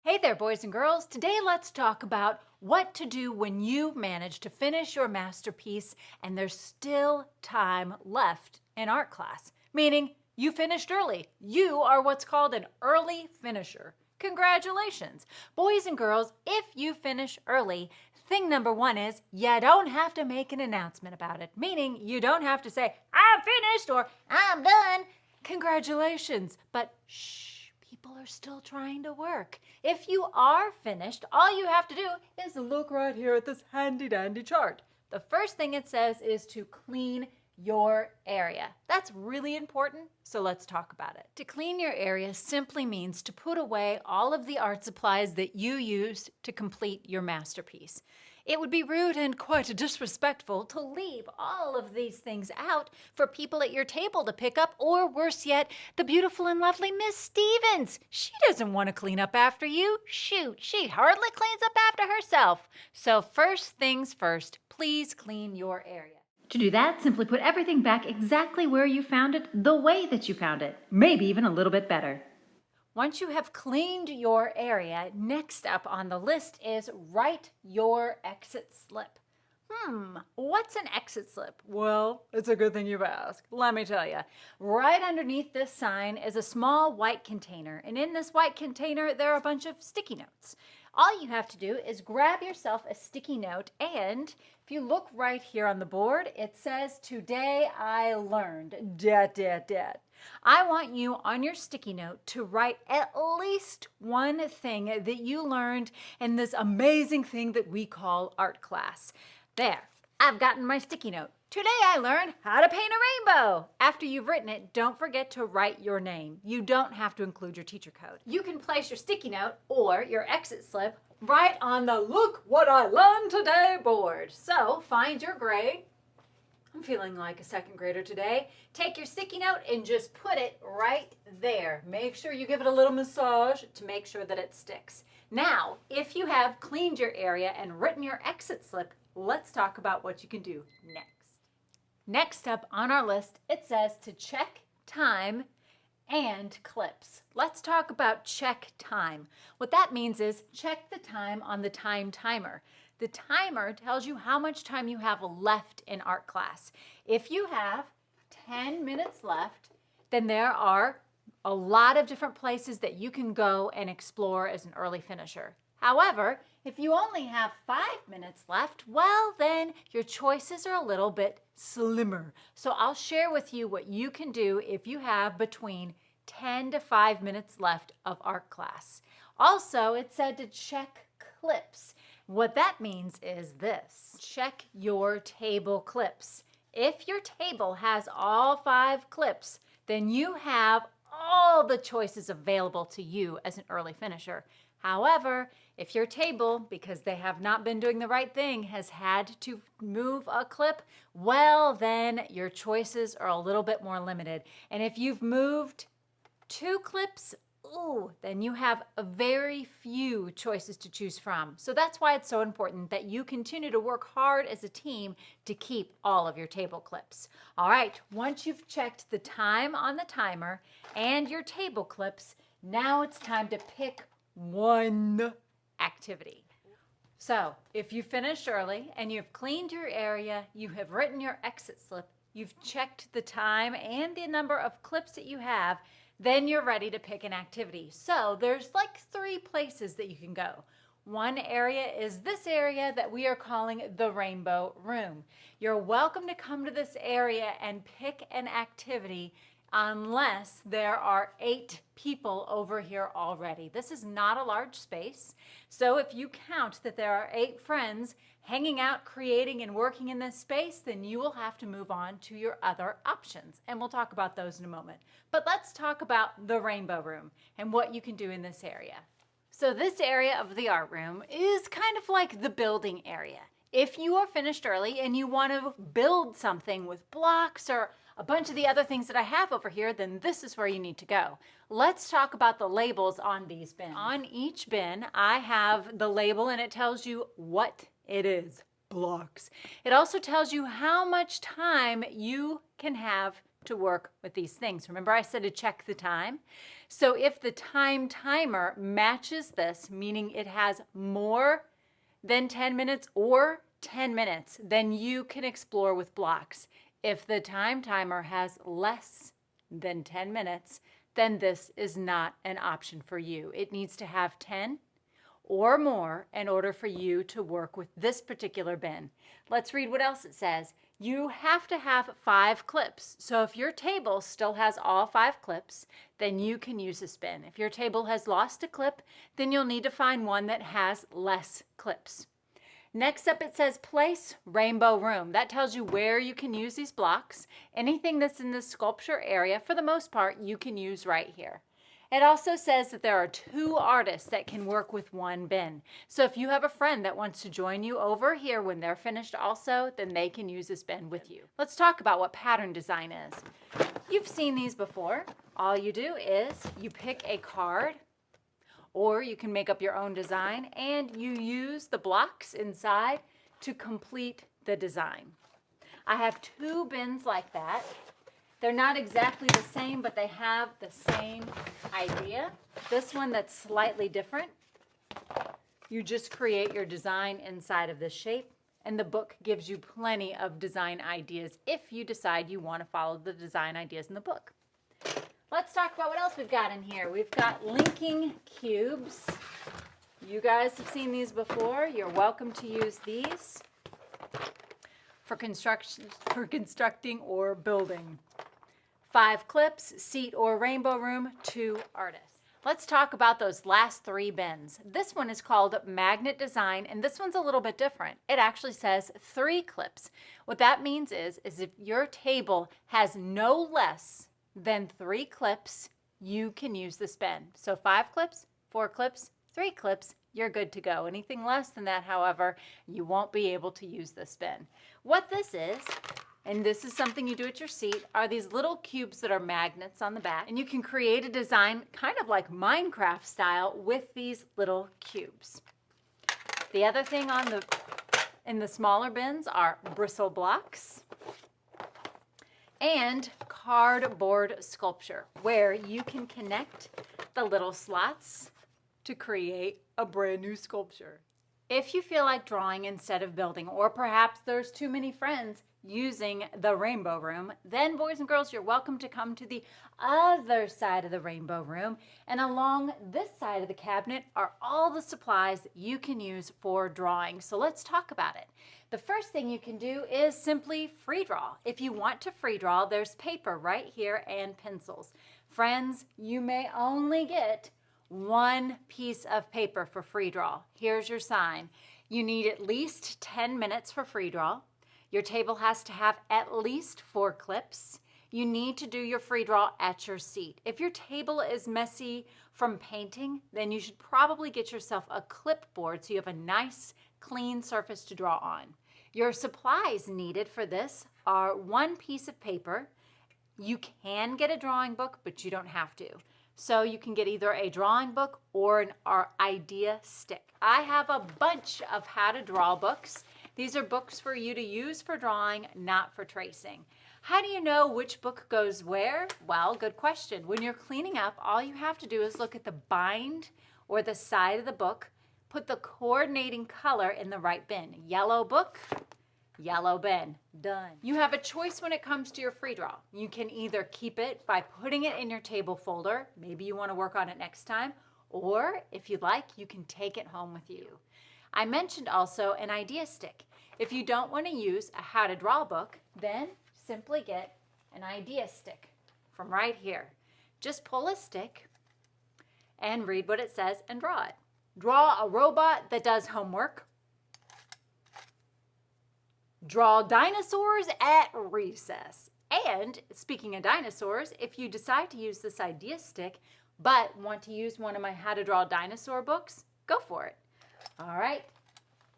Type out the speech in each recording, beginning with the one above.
Hey there, boys and girls. Today let's talk about what to do when you manage to finish your masterpiece and there's still time left in art class. Meaning you finished early. You are what's called an early finisher. Congratulations. Boys and girls, if you finish early, thing number one is you don't have to make an announcement about it. Meaning you don't have to say, I'm finished or I'm done. Congratulations. But shh. People are still trying to work. If you are finished, all you have to do is look right here at this handy dandy chart. The first thing it says is to clean your area. That's really important, so let's talk about it. To clean your area simply means to put away all of the art supplies that you used to complete your masterpiece. It would be rude and quite disrespectful to leave all of these things out for people at your table to pick up, or worse yet, the beautiful and lovely Miss Stevens. She doesn't want to clean up after you. Shoot, she hardly cleans up after herself. So first things first, please clean your area. To do that, simply put everything back exactly where you found it, the way that you found it, maybe even a little bit better. Once you have cleaned your area, next up on the list is write your exit slip. What's an exit slip? Well, it's a good thing you've asked. Let me tell you. Right underneath this sign is a small white container, and in this white container there are a bunch of sticky notes. All you have to do is grab yourself a sticky note, and if you look right here on the board, it says, "Today I learned, . I want you on your sticky note to write at least one thing that you learned in this amazing thing that we call art class. There, I've gotten my sticky note. Today I learned how to paint a rainbow. After you've written it, don't forget to write your name. You don't have to include your teacher code. You can place your sticky note or your exit slip right on the "Look What I Learned Today" board. So find your grade. I'm feeling like a second grader today. Take your sticky note and just put it right there. Make sure you give it a little massage to make sure that it sticks. Now, if you have cleaned your area and written your exit slip, let's talk about what you can do next. Next up on our list, it says to check time and clips. Let's talk about check time. What that means is check the time on the time timer. The timer tells you how much time you have left in art class. If you have 10 minutes left, then there are a lot of different places that you can go and explore as an early finisher. However, if you only have 5 minutes left, well, then your choices are a little bit slimmer. So I'll share with you what you can do if you have between 10 to 5 minutes left of art class. Also, it said to check clips. What that means is this: check your table clips. If your table has all 5 clips, then you have all the choices available to you as an early finisher. However, if your table, because they have not been doing the right thing, has had to move a clip, well, then your choices are a little bit more limited. And if you've moved 2 clips, then you have a very few choices to choose from. So that's why it's so important that you continue to work hard as a team to keep all of your table clips. All right, once you've checked the time on the timer and your table clips, now it's time to pick one activity. So if you finished early and you've cleaned your area, you have written your exit slip, you've checked the time and the number of clips that you have, then you're ready to pick an activity. So there's like 3 places that you can go. One area is this area that we are calling the Rainbow Room. You're welcome to come to this area and pick an activity unless there are 8 people over here already. This is not a large space. So if you count that there are 8 friends hanging out, creating, and working in this space, then you will have to move on to your other options. And we'll talk about those in a moment. But let's talk about the Rainbow Room and what you can do in this area. So this area of the art room is kind of like the building area. If you are finished early and you want to build something with blocks or a bunch of the other things that I have over here, then this is where you need to go. Let's talk about the labels on these bins. On each bin, I have the label and it tells you what it is. Blocks. It also tells you how much time you can have to work with these things. Remember I said to check the time? So if the time timer matches this, meaning it has more than 10 minutes or 10 minutes, then you can explore with blocks. If the time timer has less than 10 minutes, then this is not an option for you. It needs to have 10 or more in order for you to work with this particular bin. Let's read what else it says. You have to have 5 clips. So if your table still has all 5 clips, then you can use this bin. If your table has lost a clip, then you'll need to find one that has less clips. Next up it says place rainbow room. That tells you where you can use these blocks. Anything that's in the sculpture area, for the most part, you can use right here. It also says that there are 2 artists that can work with one bin. So if you have a friend that wants to join you over here when they're finished also, then they can use this bin with you. Let's talk about what pattern design is. You've seen these before. All you do is you pick a card, or you can make up your own design, and you use the blocks inside to complete the design. I have 2 bins like that. They're not exactly the same, but they have the same idea. This one that's slightly different, you just create your design inside of this shape, and the book gives you plenty of design ideas if you decide you want to follow the design ideas in the book. Let's talk about what else we've got in here. We've got linking cubes. You guys have seen these before. You're welcome to use these for constructing or building. 5 clips, seat or rainbow room, 2 artists. Let's talk about those last 3 bins. This one is called magnet design, and this one's a little bit different. It actually says 3 clips. What that means is if your table has no less than 3 clips, you can use this bin. So 5 clips, 4 clips, 3 clips, you're good to go. Anything less than that, however, you won't be able to use this bin. What this is, and this is something you do at your seat, are these little cubes that are magnets on the back, and you can create a design kind of like Minecraft style with these little cubes. The other thing in the smaller bins are bristle blocks and cardboard sculpture, where you can connect the little slots to create a brand new sculpture. If you feel like drawing instead of building, or perhaps there's too many friends using the rainbow room, then boys and girls, you're welcome to come to the other side of the rainbow room, and along this side of the cabinet are all the supplies that you can use for drawing. So let's talk about it. The first thing you can do is simply free draw. If you want to free draw, there's paper right here and pencils. Friends, you may only get 1 piece of paper for free draw. Here's your sign. You need at least 10 minutes for free draw. Your table has to have at least 4 clips. You need to do your free draw at your seat. If your table is messy from painting, then you should probably get yourself a clipboard so you have a nice, clean surface to draw on. Your supplies needed for this are 1 piece of paper. You can get a drawing book, but you don't have to. So you can get either a drawing book or an idea stick. I have a bunch of how to draw books. These are books for you to use for drawing, not for tracing. How do you know which book goes where? Well, good question. When you're cleaning up, all you have to do is look at the bind or the side of the book, put the coordinating color in the right bin. Yellow book, yellow bin. Done. You have a choice when it comes to your free draw. You can either keep it by putting it in your table folder. Maybe you want to work on it next time. Or if you'd like, you can take it home with you. I mentioned also an idea stick. If you don't want to use a how to draw book, then simply get an idea stick from right here. Just pull a stick and read what it says and draw it. Draw a robot that does homework. Draw dinosaurs at recess. And speaking of dinosaurs, if you decide to use this idea stick but want to use one of my how to draw dinosaur books, go for it. All right,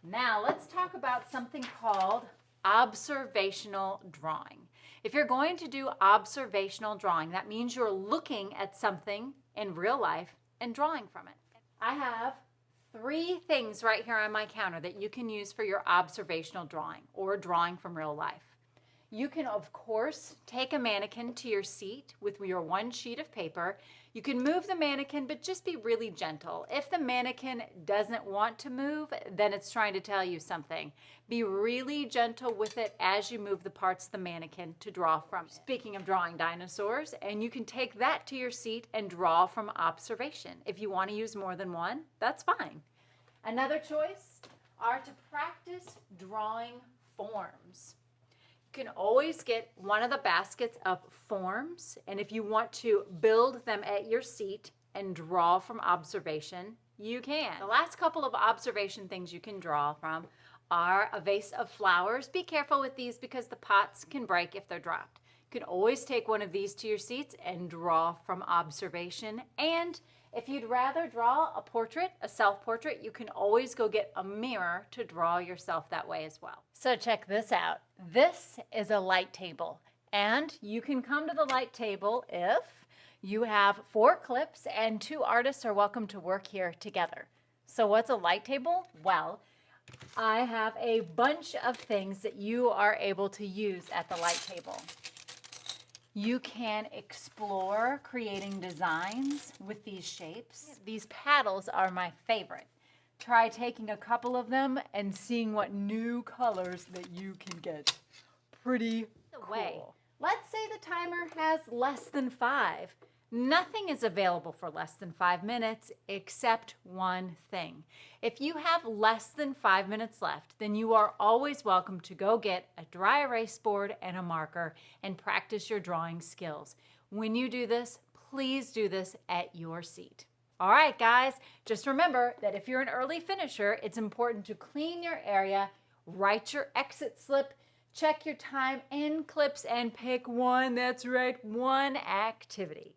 now let's talk about something called observational drawing. If you're going to do observational drawing, that means you're looking at something in real life and drawing from it. I have 3 things right here on my counter that you can use for your observational drawing or drawing from real life. You can, of course, take a mannequin to your seat with your one sheet of paper. You can move the mannequin, but just be really gentle. If the mannequin doesn't want to move, then it's trying to tell you something. Be really gentle with it as you move the parts of the mannequin to draw from. Speaking of drawing dinosaurs, and you can take that to your seat and draw from observation. If you want to use more than one, that's fine. Another choice are to practice drawing forms. You can always get one of the baskets of forms, and if you want to build them at your seat and draw from observation, you can. The last couple of observation things you can draw from are a vase of flowers. Be careful with these because the pots can break if they're dropped. You can always take one of these to your seats and draw from observation. And if you'd rather draw a portrait, a self-portrait, you can always go get a mirror to draw yourself that way as well. So check this out. This is a light table, and you can come to the light table if you have 4 clips and 2 artists are welcome to work here together. So what's a light table? Well, I have a bunch of things that you are able to use at the light table. You can explore creating designs with these shapes. These paddles are my favorite. Try taking a couple of them and seeing what new colors that you can get. Pretty cool. Let's say the timer has less than 5. Nothing is available for less than 5 minutes except one thing. If you have less than 5 minutes left, then you are always welcome to go get a dry erase board and a marker and practice your drawing skills. When you do this, please do this at your seat. All right, guys, just remember that if you're an early finisher, it's important to clean your area, write your exit slip, check your time in clips, and pick one, that's right, one activity.